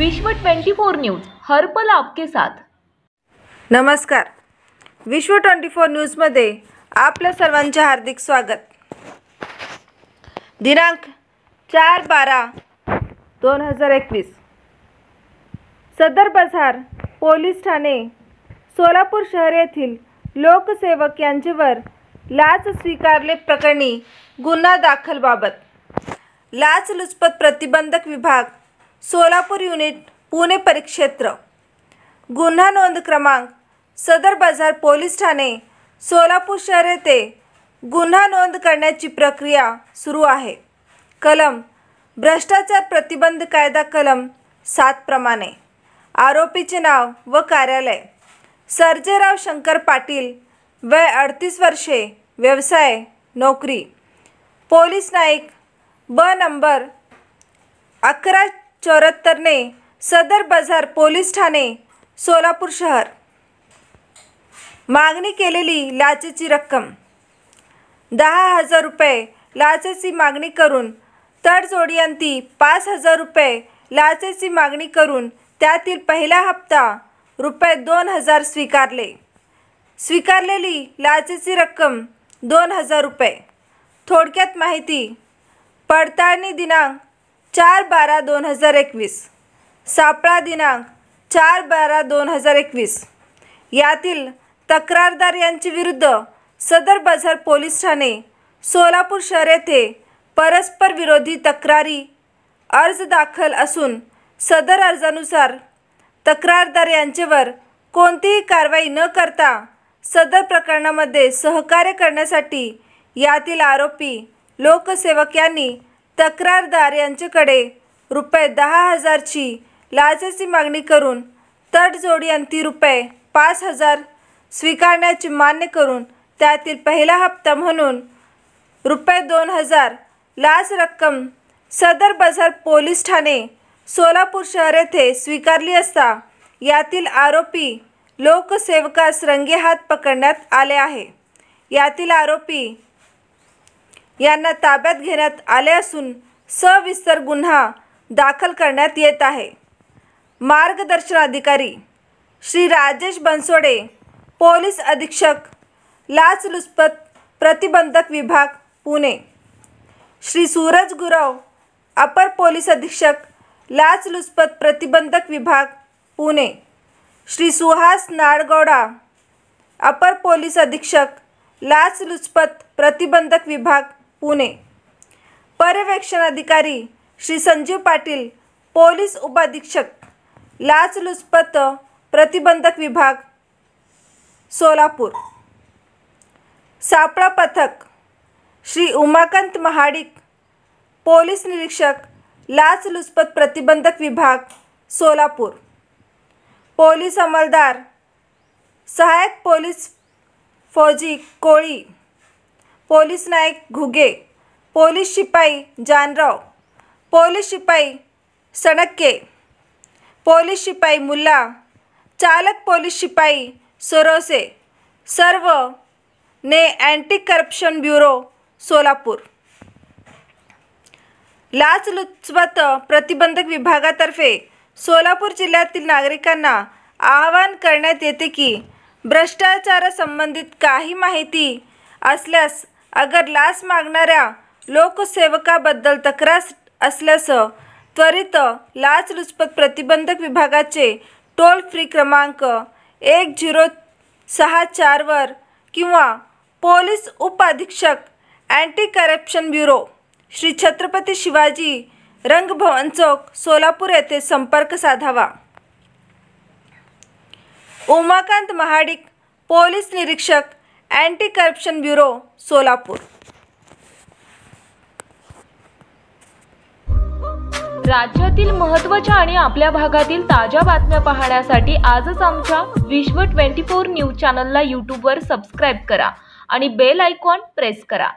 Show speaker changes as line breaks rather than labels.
विश्व 24 न्यूज हर पल आपके साथ।
नमस्कार, विश्व 24 न्यूजमध्ये आपल्या सर्वांचे हार्दिक स्वागत। दिनांक 4/12/2021 सदर बाजार पोलीस ठाणे सोलापूर शहर येथील लोकसेवक यांच्यावर लाच स्वीकारले प्रकरणी गुन्हा दाखल बाबत लाचलुचपत प्रतिबंधक विभाग सोलापूर युनिट पुणे परिक्षेत्र गुन्हा नोंद क्रमांक सदर बाजार पोलीस ठाणे सोलापूर शहर येथे गुन्हा नोंद करण्याची प्रक्रिया सुरू आहे। कलम भ्रष्टाचार प्रतिबंध कायदा कलम 7 प्रमाणे आरोपीचे नाव व कार्यालय सर्जेराव शंकर पाटील, वय 38 वर्षे, व्यवसाय नोकरी, पोलीस नाईक ब नंबर 1174 ने सदर बाजार पोलीस ठाणे सोलापूर शहर। मागणी केलेली लाचेची रक्कम 10,000 रुपये लाचेची मागणी करून तडजोडीअंती 5,000 रुपये लाचेची मागणी करून त्यातील पहिला हप्ता रुपये 2,000 स्वीकारलेली लाचेची रक्कम 2,000 रुपये। थोडक्यात माहिती। पडताळणी दिनांक 4/12/2021, सापळा दिनांक 4/12/2021। यातील तक्रारदार यांच्या विरुद्ध सदर बाजार पोलीस ठाणे सोलापूर शहर येथे परस्पर विरोधी तक्रारी अर्ज दाखल असून सदर अर्जानुसार तक्रारदार यांच्यावर कोणतीही कारवाई न करता सदर प्रकरणामध्ये सहकार्य करण्यासाठी यातील आरोपी लोकसेवक यांनी तक्रारदार यांच्याकडे रुपये 10,000 ची लाचेची मागणी करून तडजोडीअंती रुपये 5,000 स्वीकारण्याचे मान्य करून त्यातील पहिला हप्ता म्हणून रुपये 2,000 लाच रक्कम सदर बाजार पोलीस ठाणे सोलापूर शहर येथे स्वीकारली असता यातील आरोपी लोकसेवकास रंगेहात पकडण्यात आले आहे। यातील आरोपी यांना ताब्यात घेण्यात आले असून सविस्तर गुन्हा दाखल करण्यात येत आहे। मार्गदर्शन अधिकारी श्री राजेश बनसोडे, पोलीस अधीक्षक लाचलुचपत प्रतिबंधक विभाग पुणे, श्री सूरज गुरव, अपर पोलीस अधीक्षक लाचलुचपत प्रतिबंधक विभाग पुणे, श्री सुहास नाडगौडा, अपर पोलीस अधीक्षक लाचलुचपत प्रतिबंधक विभाग पुणे, पर्यवेक्षण अधिकारी श्री संजीव पाटील, पोलीस उपाधीक्षक लाचलुचपत प्रतिबंधक विभाग सोलापूर। सापळा पथक श्री उमाकांत महाडिक, पोलीस निरीक्षक लाचलुचपत प्रतिबंधक विभाग सोलापूर। पोलीस अंमलदार सहायक पोलीस फौजी कोळी, पोलीस नाईक घुगे, पोलीस शिपाई जानराव, पोलीस शिपाई सणक्के, पोलीस शिपाई मुल्ला, चालक पोलीस शिपाई सोरोसे, सर्व ने अँटी करप्शन ब्युरो सोलापूर। लाचलुचपत प्रतिबंधक विभागातर्फे सोलापूर जिल्ह्यातील नागरिकांना आवाहन करण्यात येते की भ्रष्टाचारासंबंधित काही माहिती असल्यास अगर लाच मागणाऱ्या लोकसेवकाबद्दल तक्रार असल्यास त्वरित लाचलुचपत प्रतिबंधक विभागाचे टोल फ्री क्रमांक 1064 वर किंवा पोलीस उपअधीक्षक anti corruption bureau Shri Chhatrapati Shivaji Rangbhavan चौक सोलापूर येथे संपर्क साधावा। उमाकांत महाडिक, पोलीस निरीक्षक अँटी करप्शन ब्युरो सोलापूर।
राज्यातील महत्त्वाच्या आणि आपल्या भागातील ताज्या बातम्या पाहण्यासाठी आजच आमच्या विश्व 24 न्यूज चॅनलला यूट्यूबवर सबस्क्राईब करा आणि बेल आयकॉन प्रेस करा।